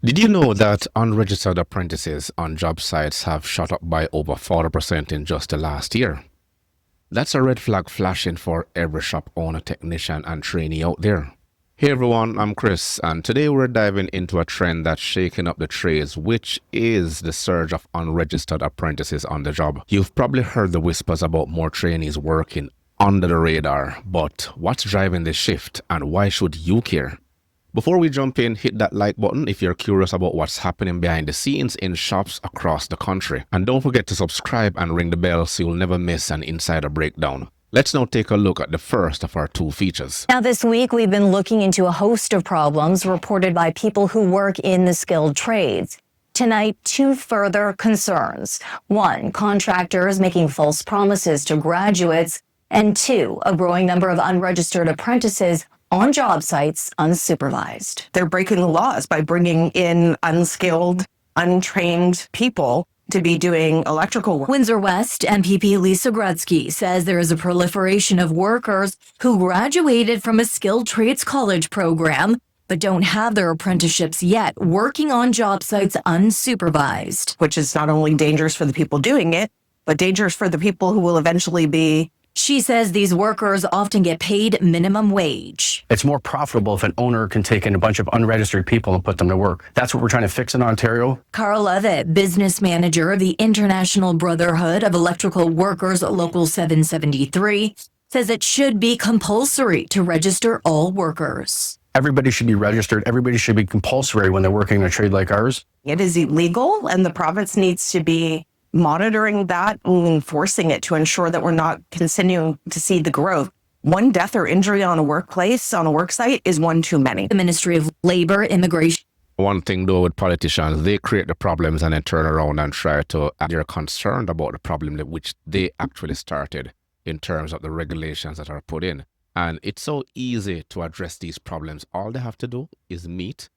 Did you know that unregistered apprentices on job sites have shot up by over 40% in just the last year? That's a red flag flashing for every shop owner, technician, and trainee out there. Hey everyone, I'm Chris, and today we're diving into a trend that's shaking up the trades, which is the surge of unregistered apprentices on the job. You've probably heard the whispers about more trainees working under the radar, but what's driving this shift and why should you care? Before we jump in, hit that like button if you're curious about what's happening behind the scenes in shops across the country. And don't forget to subscribe and ring the bell so you'll never miss an insider breakdown. Let's now take a look at the first of our two features. Now this week, we've been looking into a host of problems reported by people who work in the skilled trades. Tonight, two further concerns. One, contractors making false promises to graduates. And two, a growing number of unregistered apprentices on job sites unsupervised. They're breaking the laws by bringing in unskilled, untrained people to be doing electrical work. Windsor West MPP Lisa Gretzky says there is a proliferation of workers who graduated from a skilled trades college program but don't have their apprenticeships yet, working on job sites unsupervised. Which is not only dangerous for the people doing it, but dangerous for the people who will eventually be. She says these workers often get paid minimum wage. It's more profitable if an owner can take in a bunch of unregistered people and put them to work. That's what we're trying to fix in Ontario. Carl Levitt, business manager of the International Brotherhood of Electrical Workers Local 773, says it should be compulsory to register all workers. Everybody should be registered. Everybody should be compulsory when they're working in a trade like ours. It is illegal, and the province needs to be monitoring that and enforcing it to ensure that we're not continuing to see the growth. One death or injury on a workplace, on a work site, is one too many. The Ministry of Labour, Immigration. One thing though with politicians, they create the problems and then turn around and try to, they're concerned about the problem which they actually started in terms of the regulations that are put in. And it's so easy to address these problems. All they have to do is meet,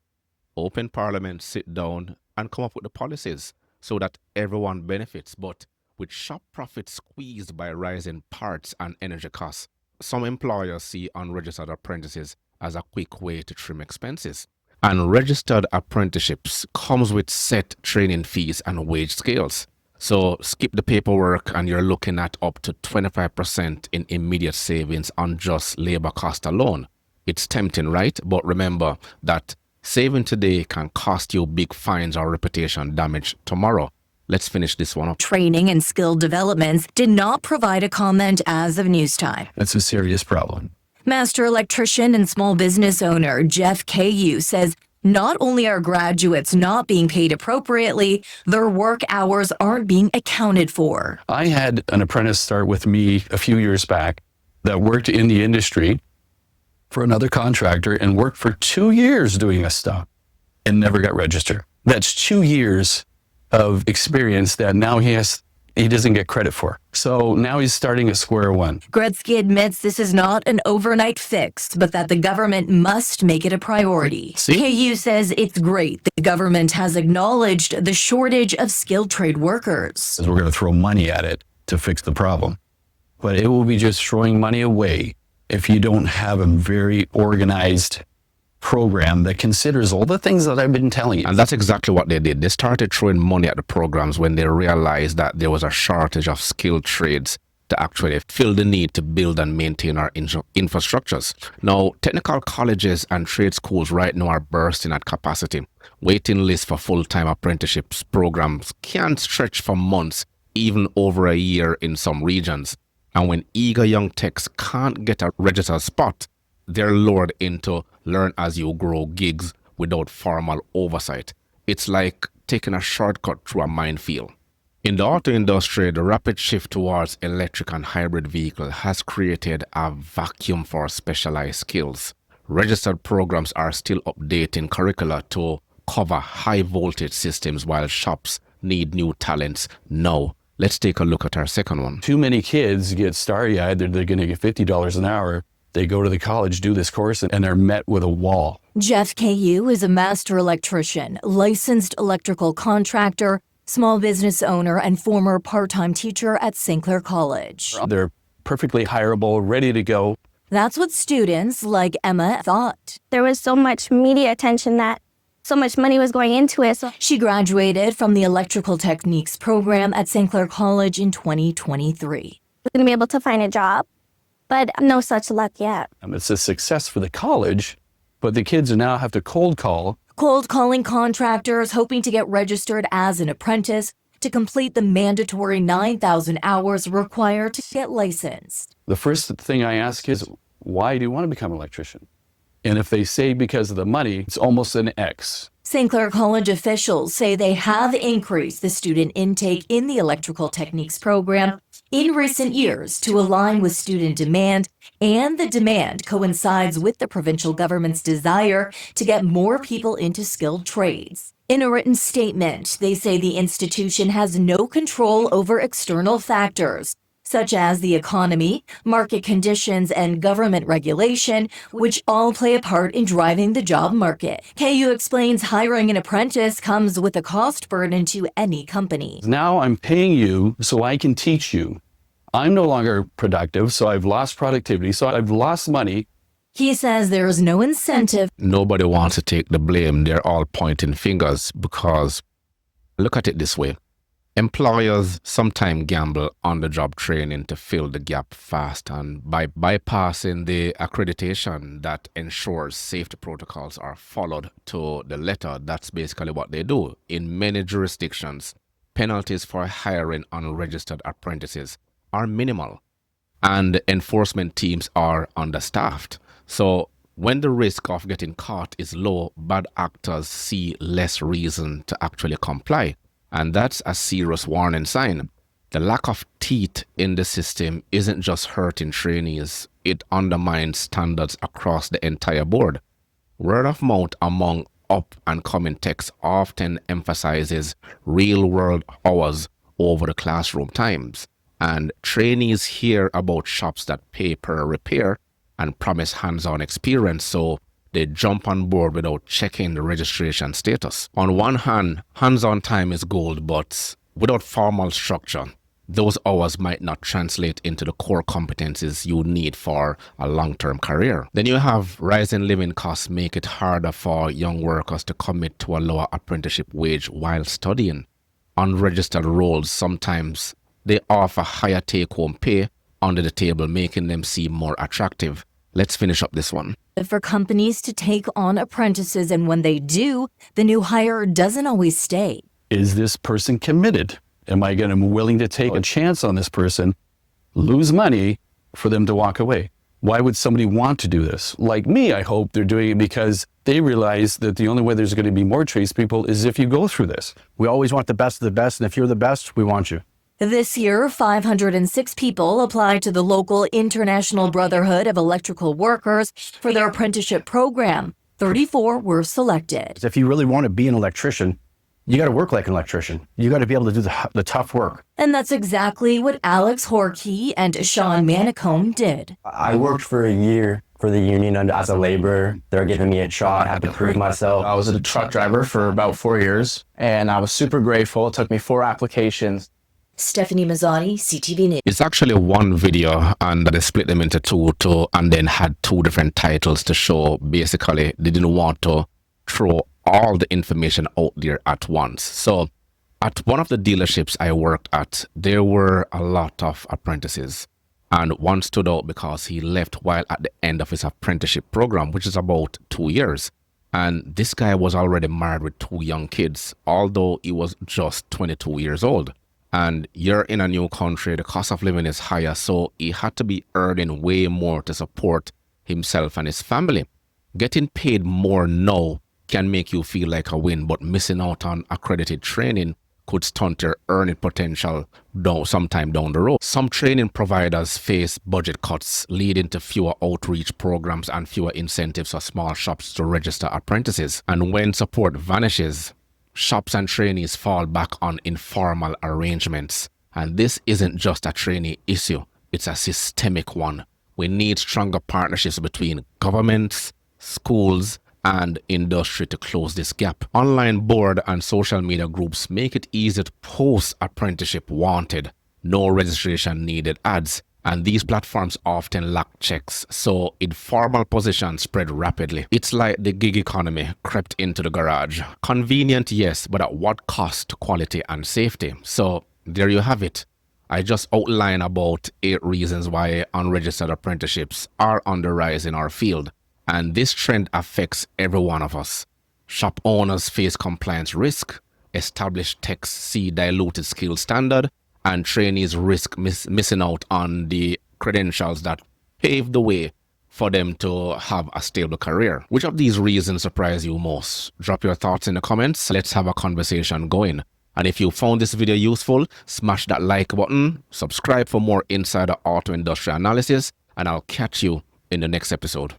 open parliament, sit down, and come up with the policies so that everyone benefits. But with shop profits squeezed by rising parts and energy costs, some employers see unregistered apprentices as a quick way to trim expenses. And registered apprenticeships comes with set training fees and wage scales. So skip the paperwork and you're looking at up to 25% in immediate savings on just labor cost alone. It's tempting, right? But remember that saving today can cost you big fines or reputation damage tomorrow. Let's finish this one up. Training and skill developments did not provide a comment as of news time. That's a serious problem. Master electrician and small business owner Jeff KU says not only are graduates not being paid appropriately, their work hours aren't being accounted for. I had an apprentice start with me a few years back that worked in the industry for another contractor and worked for 2 years doing this stuff and never got registered. That's 2 years of experience that now he doesn't get credit for. So now he's starting at square one. Gretzky admits this is not an overnight fix, but that the government must make it a priority. See? KU says it's great the government has acknowledged the shortage of skilled trade workers. We're going to throw money at it to fix the problem. But it will be just throwing money away if you don't have a very organized program that considers all the things that I've been telling you. And that's exactly what they did. They started throwing money at the programs when they realized that there was a shortage of skilled trades to actually fill the need to build and maintain our infrastructures. Now, technical colleges and trade schools right now are bursting at capacity. Waiting lists for full-time apprenticeships programs can stretch for months, even over a year in some regions. And when eager young techs can't get a registered spot, they're lured into learn-as-you-grow gigs without formal oversight. It's like taking a shortcut through a minefield. In the auto industry, the rapid shift towards electric and hybrid vehicles has created a vacuum for specialized skills. Registered programs are still updating curricula to cover high-voltage systems while shops need new talents now. Let's take a look at our second one. Too many kids get starry-eyed that they're going to get $50 an hour. They go to the college, do this course, and they're met with a wall. Jeff KU is a master electrician, licensed electrical contractor, small business owner, and former part-time teacher at St. Clair College. They're perfectly hireable, ready to go. That's what students like Emma thought. There was so much media attention that so much money was going into it. So She graduated from the Electrical Techniques program at St. Clair College in 2023. I'm going to be able to find a job, but no such luck yet. It's a success for the college, but the kids now have to cold call. Cold calling contractors hoping to get registered as an apprentice to complete the mandatory 9,000 hours required to get licensed. The first thing I ask is, why do you want to become an electrician? And if they say because of the money, it's almost an X. St. Clair College officials say they have increased the student intake in the Electrical Techniques program in recent years to align with student demand, and the demand coincides with the provincial government's desire to get more people into skilled trades. In a written statement, they say the institution has no control over external factors, such as the economy, market conditions, and government regulation, which all play a part in driving the job market. KU explains hiring an apprentice comes with a cost burden to any company. Now I'm paying you so I can teach you. I'm no longer productive, so I've lost productivity, so I've lost money. He says there is no incentive. Nobody wants to take the blame. They're all pointing fingers because look at it this way. Employers sometimes gamble on the job training to fill the gap fast, and by bypassing the accreditation that ensures safety protocols are followed to the letter, that's basically what they do. In many jurisdictions, penalties for hiring unregistered apprentices are minimal, and enforcement teams are understaffed. So when the risk of getting caught is low, bad actors see less reason to actually comply. And that's a serious warning sign. The lack of teeth in the system isn't just hurting trainees, it undermines standards across the entire board. Word of mouth among up and coming techs often emphasizes real world hours over the classroom times. And trainees hear about shops that pay per repair and promise hands-on experience, so they jump on board without checking the registration status. On one hand, hands-on time is gold, but without formal structure, those hours might not translate into the core competencies you need for a long-term career. Then you have rising living costs make it harder for young workers to commit to a lower apprenticeship wage while studying. Unregistered roles sometimes they offer higher take-home pay under the table, making them seem more attractive. Let's finish up this one. For companies to take on apprentices, and when they do, the new hire doesn't always stay. Is this person committed? Am I willing to take a chance on this person, lose money for them to walk away? Why would somebody want to do this? Like me, I hope they're doing it because they realize that the only way there's going to be more tradespeople is if you go through this. We always want the best of the best, and if you're the best, we want you. This year, 506 people applied to the local International Brotherhood of Electrical Workers for their apprenticeship program. 34 were selected. If you really want to be an electrician, you got to work like an electrician. You got to be able to do the tough work. And that's exactly what Alex Horkey and Sean Manicombe did. I worked for a year for the union as a laborer. They're giving me a shot. I had to prove myself. I was a truck driver for about 4 years, and I was super grateful. It took me 4 applications. Stephanie Mazzotti, CTV News. It's actually one video, and they split them into two, and then had 2 different titles to show basically they didn't want to throw all the information out there at once. So at one of the dealerships I worked at, there were a lot of apprentices, and one stood out because he left while at the end of his apprenticeship program, which is about 2 years. And this guy was already married with 2 young kids, although he was just 22 years old. And you're in a new country, the cost of living is higher, so he had to be earning way more to support himself and his family. Getting paid more now can make you feel like a win, but missing out on accredited training could stunt your earning potential sometime down the road. Some training providers face budget cuts, leading to fewer outreach programs and fewer incentives for small shops to register apprentices. And when support vanishes, shops and trainees fall back on informal arrangements. And this isn't just a trainee issue, it's a systemic one. We need stronger partnerships between governments, schools, and industry to close this gap. Online board and social media groups make it easy to post apprenticeship wanted, no registration needed ads, And these platforms often lack checks, so informal positions spread rapidly. It's like the gig economy crept into the garage. Convenient, yes, but at what cost to quality and safety? So there you have it. I just outlined about 8 reasons why unregistered apprenticeships are on the rise in our field. And this trend affects every one of us. Shop owners face compliance risk, established techs see diluted skill standard, and trainees risk missing out on the credentials that pave the way for them to have a stable career. Which of these reasons surprise you most? Drop your thoughts in the comments. Let's have a conversation going. And if you found this video useful, smash that like button, subscribe for more insider auto industry analysis, and I'll catch you in the next episode.